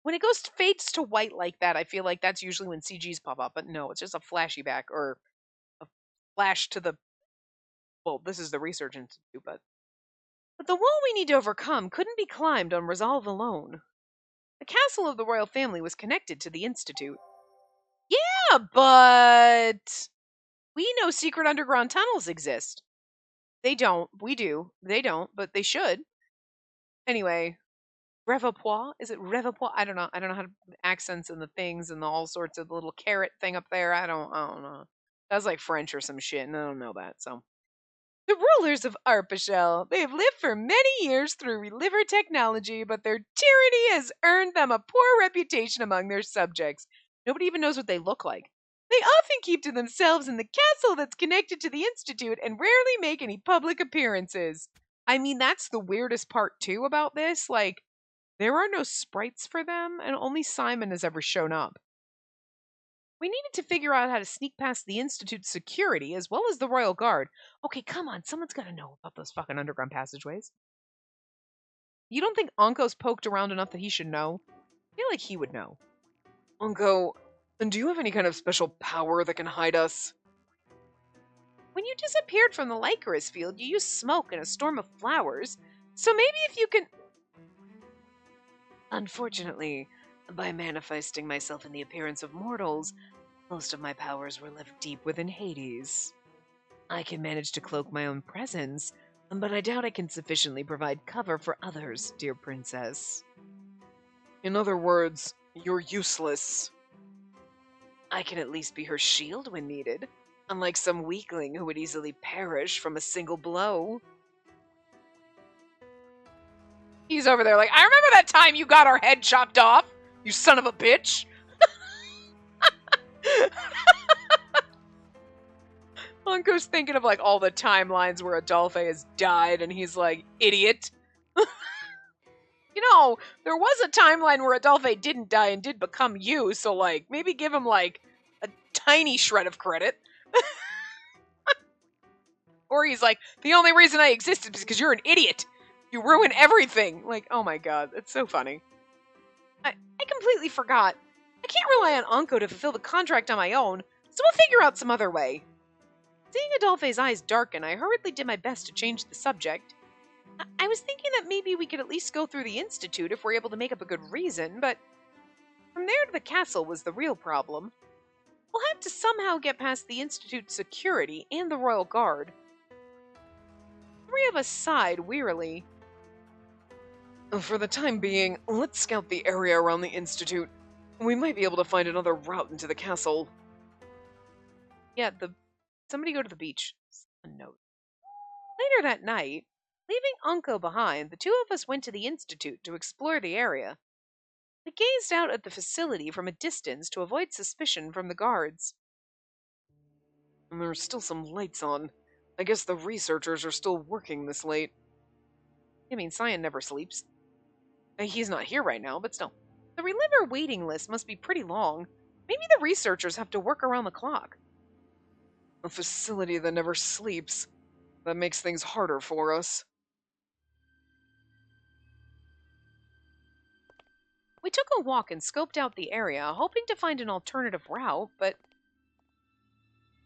S1: When it goes fades to white like that, I feel like that's usually when CGs pop up. But no, it's just a flashy back or a flash to the. Well, this is the research institute, but the wall we need to overcome couldn't be climbed on resolve alone. The castle of the royal family was connected to the institute. Yeah, but we know secret underground tunnels exist. They don't. We do. They don't, but they should. Anyway, Revopois? Is it Revopois? I don't know. I don't know how to accents and the things and the all sorts of the little carrot thing up there. I don't know. That's like French or some shit, and I don't know that. So the rulers of Arpachel, they have lived for many years through liver technology, but their tyranny has earned them a poor reputation among their subjects. Nobody even knows what they look like. They often keep to themselves in the castle that's connected to the Institute and rarely make any public appearances. I mean, that's the weirdest part, too, about this. Like, there are no sprites for them, and only Simon has ever shown up. We needed to figure out how to sneak past the Institute's security as well as the Royal Guard. Okay, come on, someone's got to know about those fucking underground passageways. You don't think Anko's poked around enough that he should know? I feel like he would know. Anko, do you have any kind of special power that can hide us? When you disappeared from the Lycoris field, you used smoke and a storm of flowers. So maybe if you can... Unfortunately, by manifesting myself in the appearance of mortals, most of my powers were left deep within Hades. I can manage to cloak my own presence, but I doubt I can sufficiently provide cover for others, dear princess. In other words, you're useless. I can at least be her shield when needed, unlike some weakling who would easily perish from a single blow. He's over there like, I remember that time you got our head chopped off, you son of a bitch. Anko's thinking of like all the timelines where Adolphe has died, and he's like, idiot. You know, there was a timeline where Adolphe didn't die and did become you, so like, maybe give him like a tiny shred of credit. Or he's like, the only reason I existed is because you're an idiot. You ruin everything. Like, oh my god, it's so funny. I completely forgot. I can't rely on Anko to fulfill the contract on my own, so we'll figure out some other way. Seeing Adolphe's eyes darken, I hurriedly did my best to change the subject. I was thinking that maybe we could at least go through the Institute if we're able to make up a good reason, but from there to the castle was the real problem. We'll have to somehow get past the Institute's security and the Royal Guard. Three of us sighed wearily. For the time being, let's scout the area around the Institute. We might be able to find another route into the castle. Yeah, somebody go to the beach. A note. Later that night, leaving Anko behind, the two of us went to the Institute to explore the area. We gazed out at the facility from a distance to avoid suspicion from the guards. And there are still some lights on. I guess the researchers are still working this late. I mean, Cyan never sleeps. He's not here right now, but still. The reliver waiting list must be pretty long. Maybe the researchers have to work around the clock. A facility that never sleeps. That makes things harder for us. We took a walk and scoped out the area, hoping to find an alternative route, but...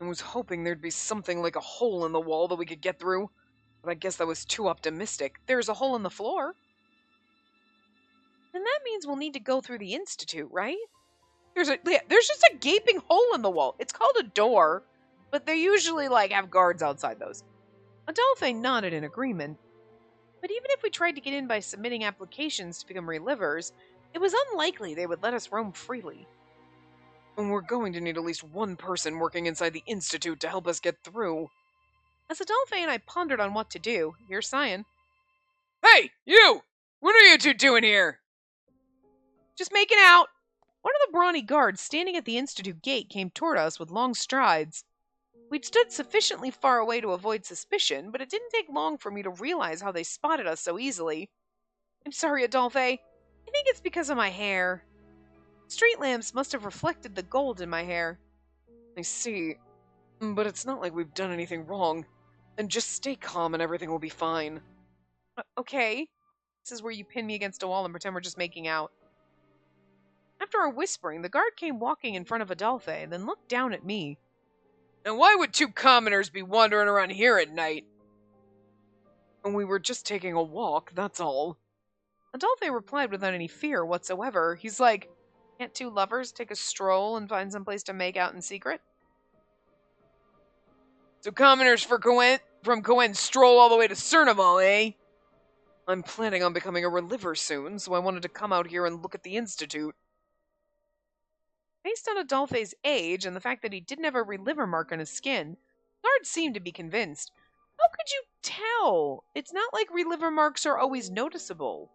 S1: I was hoping there'd be something like a hole in the wall that we could get through, but I guess that was too optimistic. There's a hole in the floor. Then that means we'll need to go through the Institute, right? There's just a gaping hole in the wall. It's called a door, but they usually, like, have guards outside those. Adolphe nodded in agreement. But even if we tried to get in by submitting applications to become relivers, it was unlikely they would let us roam freely. And we're going to need at least one person working inside the Institute to help us get through. As Adolphe and I pondered on what to do, here's Cyan. Hey, you! What are you two doing here? Just making out. One of the brawny guards standing at the Institute gate came toward us with long strides. We'd stood sufficiently far away to avoid suspicion, but it didn't take long for me to realize how they spotted us so easily. I'm sorry, Adolphe. I think it's because of my hair. Street lamps must have reflected the gold in my hair. I see. But it's not like we've done anything wrong. And just stay calm and everything will be fine. Okay. This is where you pin me against a wall and pretend we're just making out. After our whispering, the guard came walking in front of Adolphe and then looked down at me. And why would two commoners be wandering around here at night? And we were just taking a walk, that's all. Adolphe replied without any fear whatsoever. He's like, can't two lovers take a stroll and find some place to make out in secret? So commoners from Coen stroll all the way to Cernaval, eh? I'm planning on becoming a reliver soon, so I wanted to come out here and look at the Institute. Based on Adolphe's age and the fact that he didn't have a reliver mark on his skin, guards seemed to be convinced. How could you tell? It's not like reliver marks are always noticeable.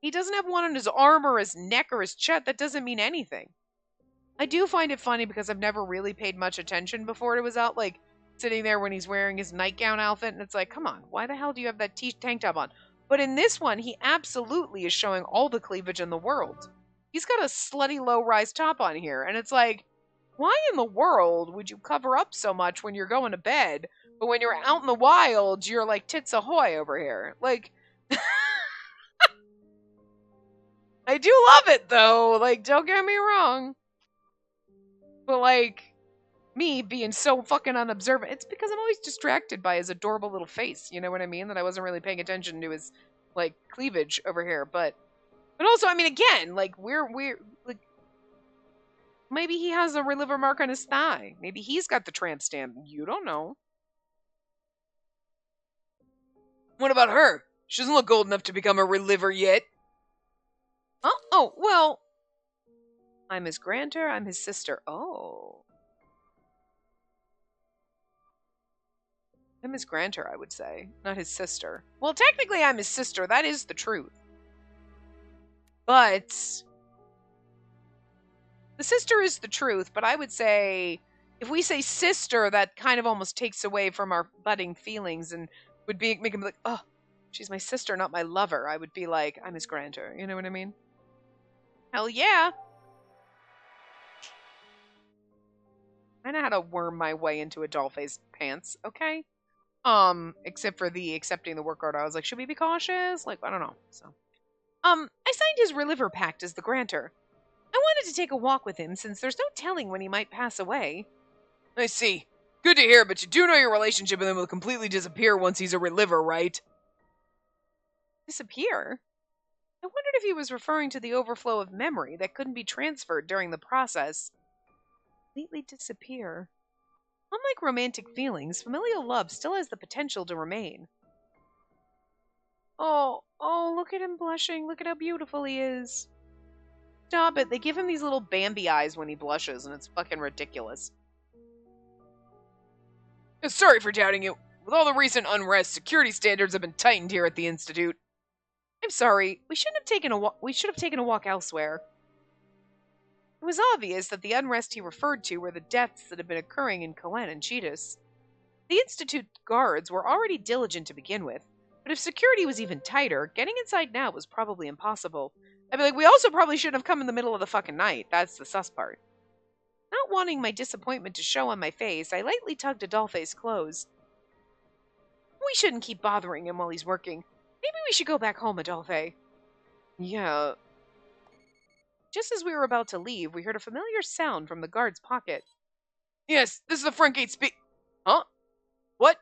S1: He doesn't have one on his arm or his neck or his chest. That doesn't mean anything. I do find it funny because I've never really paid much attention before it was out, like, sitting there when he's wearing his nightgown outfit, and it's like, come on, why the hell do you have that tank top on? But in this one, he absolutely is showing all the cleavage in the world. He's got a slutty low-rise top on here, and it's like, why in the world would you cover up so much when you're going to bed, but when you're out in the wild, you're like tits ahoy over here? Like, I do love it, though. Like, don't get me wrong. But, like, me being so fucking unobservant, it's because I'm always distracted by his adorable little face. You know what I mean? That I wasn't really paying attention to his, like, cleavage over here. But also, I mean, again, like, we're like, maybe he has a reliver mark on his thigh. Maybe he's got the tramp stamp. You don't know. What about her? She doesn't look old enough to become a reliver yet. Oh, well, I'm his grantor, I'm his sister. Oh. I'm his grantor, I would say, not his sister. Well, technically I'm his sister, that is the truth. But the sister is the truth, but I would say, if we say sister, that kind of almost takes away from our budding feelings and would make him like, oh, she's my sister, not my lover. I would be like, I'm his grantor. You know what I mean? Hell yeah. I know how to worm my way into Adolphe's pants, okay? Except for the accepting the work order. I was like, should we be cautious? Like, I don't know. So, I signed his reliver pact as the grantor. I wanted to take a walk with him since there's no telling when he might pass away. I see. Good to hear, but you do know your relationship with him will completely disappear once he's a reliver, right? Disappear? I wondered if he was referring to the overflow of memory that couldn't be transferred during the process. Completely disappear. Unlike romantic feelings, familial love still has the potential to remain. Oh, look at him blushing. Look at how beautiful he is. Stop it. They give him these little Bambi eyes when he blushes, and it's fucking ridiculous. Sorry for doubting you. With all the recent unrest, security standards have been tightened here at the Institute. I'm sorry. We should have taken a walk elsewhere. It was obvious that the unrest he referred to were the deaths that had been occurring in Coen and Cheetahs. The Institute guards were already diligent to begin with, but if security was even tighter, getting inside now was probably impossible. I'd be like, we also probably shouldn't have come in the middle of the fucking night. That's the sus part. Not wanting my disappointment to show on my face, I lightly tugged Adolphe's clothes. We shouldn't keep bothering him while he's working. Maybe we should go back home, Adolphe. Yeah. Just as we were about to leave, we heard a familiar sound from the guard's pocket. Yes, this is the front gate Huh? What?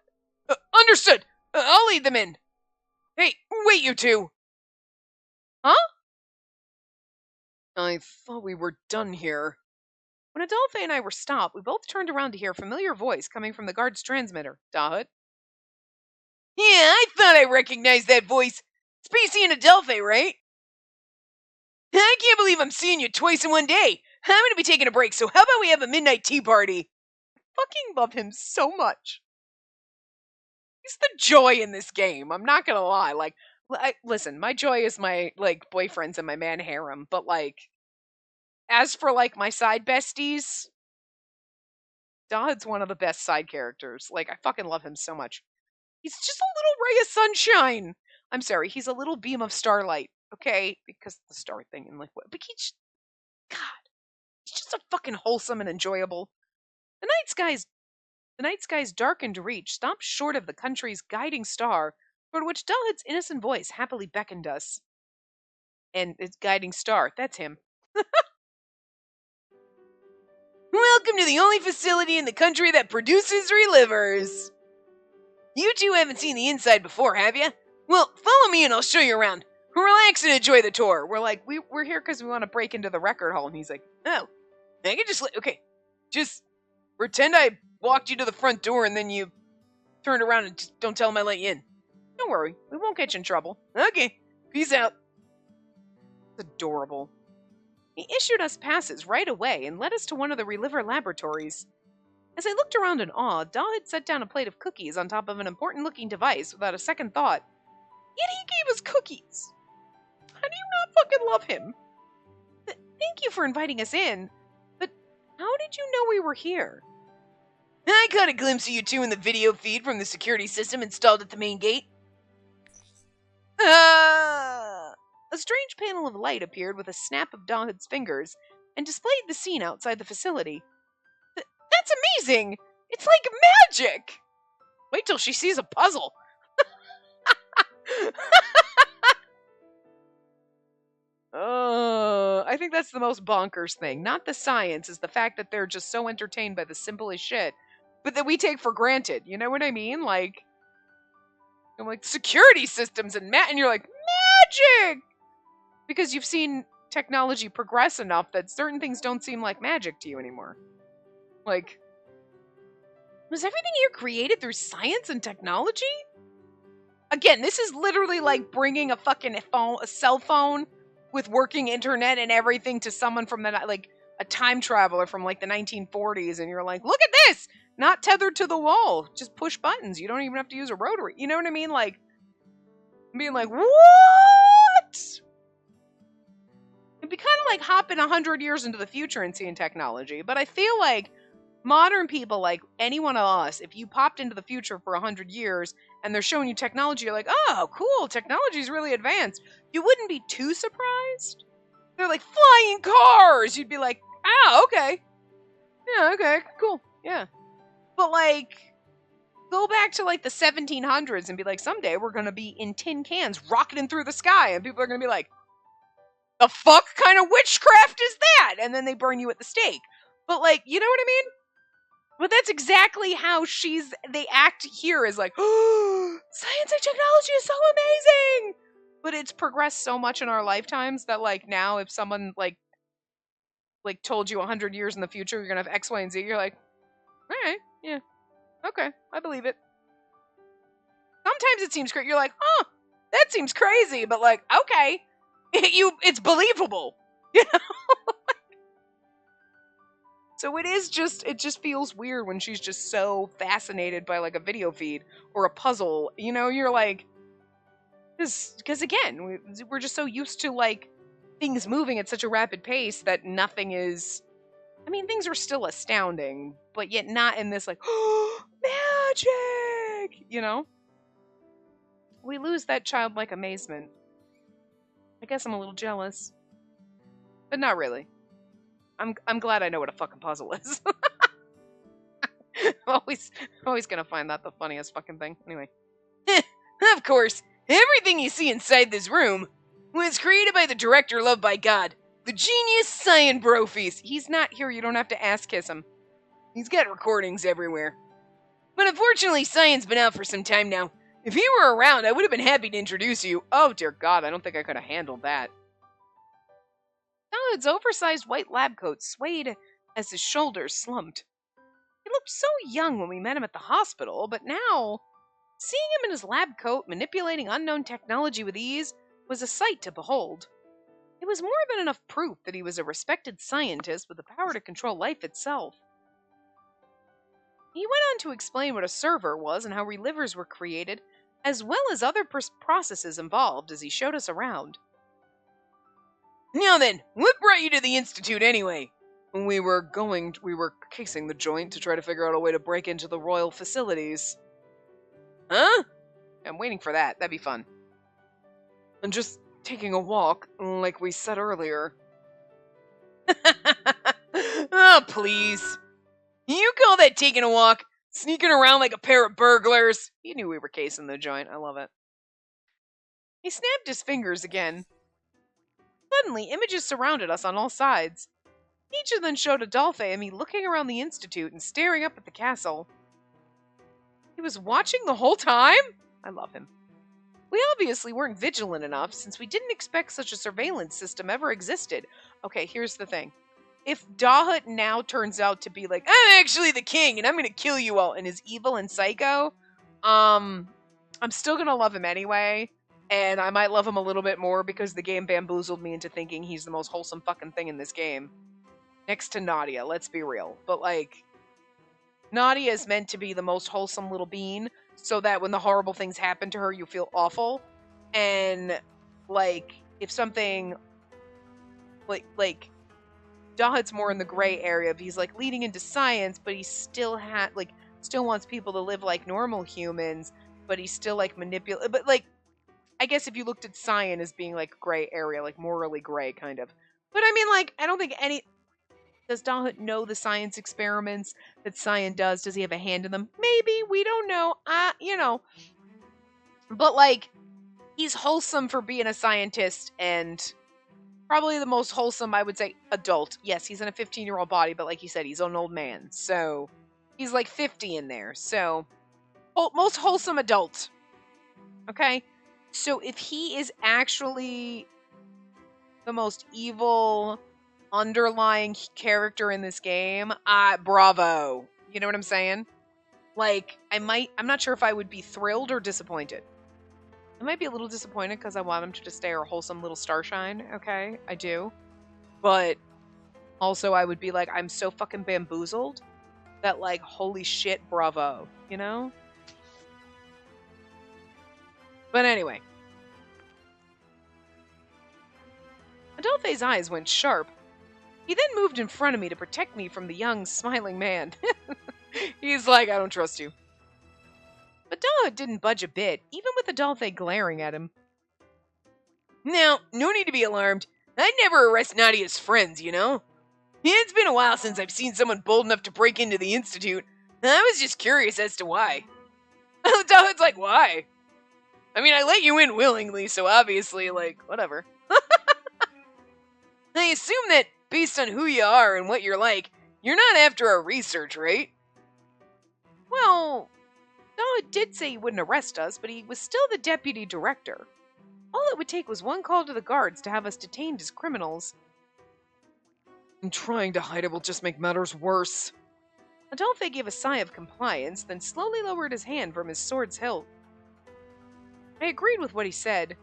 S1: Understood! I'll lead them in! Hey, wait, you two! Huh? I thought we were done here. When Adolphe and I were stopped, we both turned around to hear a familiar voice coming from the guard's transmitter. Dahut. Yeah, I thought I recognized that voice. Spacey and Adolphe, right? I can't believe I'm seeing you twice in one day. I'm going to be taking a break, so how about we have a midnight tea party? I fucking love him so much. He's the joy in this game. I'm not going to lie. Like, listen, my joy is my, like, boyfriends and my man harem, but, like, as for, like, my side besties, Dodd's one of the best side characters. Like, I fucking love him so much. He's just a little ray of sunshine. I'm sorry, he's a little beam of starlight, okay? Because the star thing and like what? But God, he's just so fucking wholesome and enjoyable. The night sky's darkened reach stopped short of the country's guiding star, toward which Dalhut's innocent voice happily beckoned us. And its guiding star, that's him. Welcome to the only facility in the country that produces relivers. You two haven't seen the inside before, have you? Well, follow me and I'll show you around. Relax and enjoy the tour. We're like, we're here because we want to break into the record hall. And he's like, oh, I can just, okay, just pretend I walked you to the front door and then you turned around and just don't tell him I let you in. Don't worry, we won't get you in trouble. Okay, peace out. It's adorable. He issued us passes right away and led us to one of the reliver laboratories. As I looked around in awe, Dahl had set down a plate of cookies on top of an important-looking device without a second thought. Yet he gave us cookies. How do you not fucking love him? Thank you for inviting us in, but how did you know we were here? I caught a glimpse of you two in the video feed from the security system installed at the main gate. A strange panel of light appeared with a snap of Dahed's fingers and displayed the scene outside the facility. That's amazing! It's like magic! Wait till she sees a puzzle. I think that's the most bonkers thing. Not the science, is the fact that they're just so entertained by the simplest shit, but that we take for granted. You know what I mean? Like, I'm like, security systems and and you're like, magic! Because you've seen technology progress enough that certain things don't seem like magic to you anymore. Like, was everything here created through science and technology? Again, this is literally like bringing a fucking phone, a cell phone with working internet and everything to someone from the, like, a time traveler from like the 1940s, and you're like, look at this! Not tethered to the wall. Just push buttons. You don't even have to use a rotary. You know what I mean? Like, being like, what? It'd be kind of like hopping 100 years into the future and seeing technology, but I feel like modern people, like any one of us, if you popped into the future for 100 years and they're showing you technology, you're like, oh, cool, technology's really advanced. You wouldn't be too surprised. They're like, flying cars! You'd be like, ah, okay. Yeah, okay, cool, yeah. But, like, go back to, like, the 1700s and be like, someday we're gonna be in tin cans rocketing through the sky, and people are gonna be like, the fuck kind of witchcraft is that? And then they burn you at the stake. But, like, you know what I mean? But that's exactly how they act here, is like, oh, science and technology is so amazing! But it's progressed so much in our lifetimes that, like, now if someone, like told you 100 years in the future you're gonna have X, Y, and Z, you're like, alright, yeah, okay, I believe it. Sometimes it seems great. You're like, oh, that seems crazy, but, like, okay, it's believable, you know? So it just feels weird when she's just so fascinated by, like, a video feed or a puzzle, you know? You're like, because again, we're just so used to, like, things moving at such a rapid pace that nothing is, I mean, things are still astounding, but yet not in this, like, oh, magic, you know? We lose that childlike amazement. I guess I'm a little jealous, but not really. I'm glad I know what a fucking puzzle is. I'm always gonna find that the funniest fucking thing. Anyway. Of course, everything you see inside this room was created by the director loved by God, the genius Cyan Brofeast. He's not here, you don't have to ass kiss him. He's got recordings everywhere. But unfortunately, Cyan's been out for some time now. If he were around, I would have been happy to introduce you. Oh dear God, I don't think I could have handled that. Daled's oversized white lab coat swayed as his shoulders slumped. He looked so young when we met him at the hospital, but now, seeing him in his lab coat manipulating unknown technology with ease was a sight to behold. It was more than enough proof that he was a respected scientist with the power to control life itself. He went on to explain what a server was and how relivers were created, as well as other processes involved, as he showed us around. Now then, what brought you to the Institute anyway? We were casing the joint to try to figure out a way to break into the royal facilities. Huh? I'm waiting for that. That'd be fun. And just taking a walk, like we said earlier. Oh, please. You call that taking a walk? Sneaking around like a pair of burglars? He knew we were casing the joint. I love it. He snapped his fingers again. Suddenly, images surrounded us on all sides. Each of them showed Adolphe and me looking around the institute and staring up at the castle. He was watching the whole time? I love him. We obviously weren't vigilant enough since we didn't expect such a surveillance system ever existed. Okay, here's the thing. If Dahut now turns out to be like, I'm actually the king and I'm gonna kill you all and is evil and psycho, I'm still gonna love him anyway. And I might love him a little bit more because the game bamboozled me into thinking he's the most wholesome fucking thing in this game. Next to Nadia, let's be real. But like, Nadia is meant to be the most wholesome little bean so that when the horrible things happen to her, you feel awful. And like, if something like Dahut's more in the gray area. He's like leading into science, but he still still wants people to live like normal humans, but he's still like manipulate. But like, I guess if you looked at Cyan as being like gray area, like morally gray kind of. But I mean, like, I don't think does Dahut know the science experiments that Cyan does? Does he have a hand in them? Maybe, we don't know. But like, he's wholesome for being a scientist and probably the most wholesome, I would say, adult. Yes, he's in a 15-year-old body, but like you said, he's an old man. So, he's like 50 in there. So, most wholesome adult. Okay? So, if he is actually the most evil underlying character in this game, bravo. You know what I'm saying? Like, I'm not sure if I would be thrilled or disappointed. I might be a little disappointed because I want him to just stay a wholesome little starshine, okay? I do. But also I would be like, I'm so fucking bamboozled that like, holy shit, bravo, you know? But anyway. Adolphe's eyes went sharp. He then moved in front of me to protect me from the young, smiling man. He's like, I don't trust you. But Dahut didn't budge a bit, even with Adolphe glaring at him. Now, no need to be alarmed. I'd never arrest Nadia's friends, you know? It's been a while since I've seen someone bold enough to break into the Institute. I was just curious as to why. Dahut's like, why? I mean, I let you in willingly, so obviously, like, whatever. I assume that, based on who you are and what you're like, you're not after our research, right? Well, Dahut did say he wouldn't arrest us, but he was still the deputy director. All it would take was one call to the guards to have us detained as criminals. And trying to hide it will just make matters worse. Adolphe gave a sigh of compliance, then slowly lowered his hand from his sword's hilt. I agreed with what he said.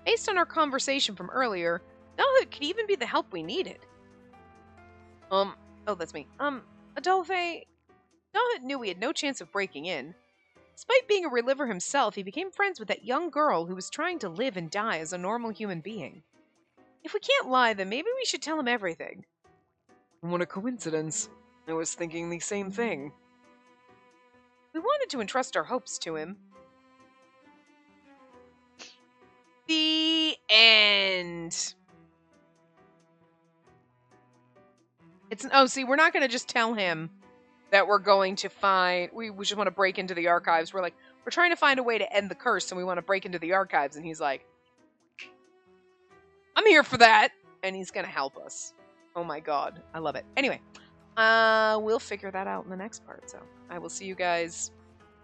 S1: Based on our conversation from earlier, Dahut could even be the help we needed. Oh, that's me. Adolphe, Dahut knew we had no chance of breaking in. Despite being a reliver himself, he became friends with that young girl who was trying to live and die as a normal human being. If we can't lie, then maybe we should tell him everything. What a coincidence. I was thinking the same thing. We wanted to entrust our hopes to him. The end. See, we're not going to just tell him that we're going to find... We just want to break into the archives. We're trying to find a way to end the curse, and we want to break into the archives. And he's like, I'm here for that. And he's going to help us. Oh my god. I love it. Anyway, we'll figure that out in the next part. So I will see you guys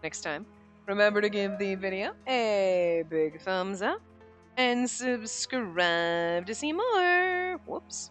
S1: next time. Remember to give the video a big thumbs up and subscribe to see more. Whoops.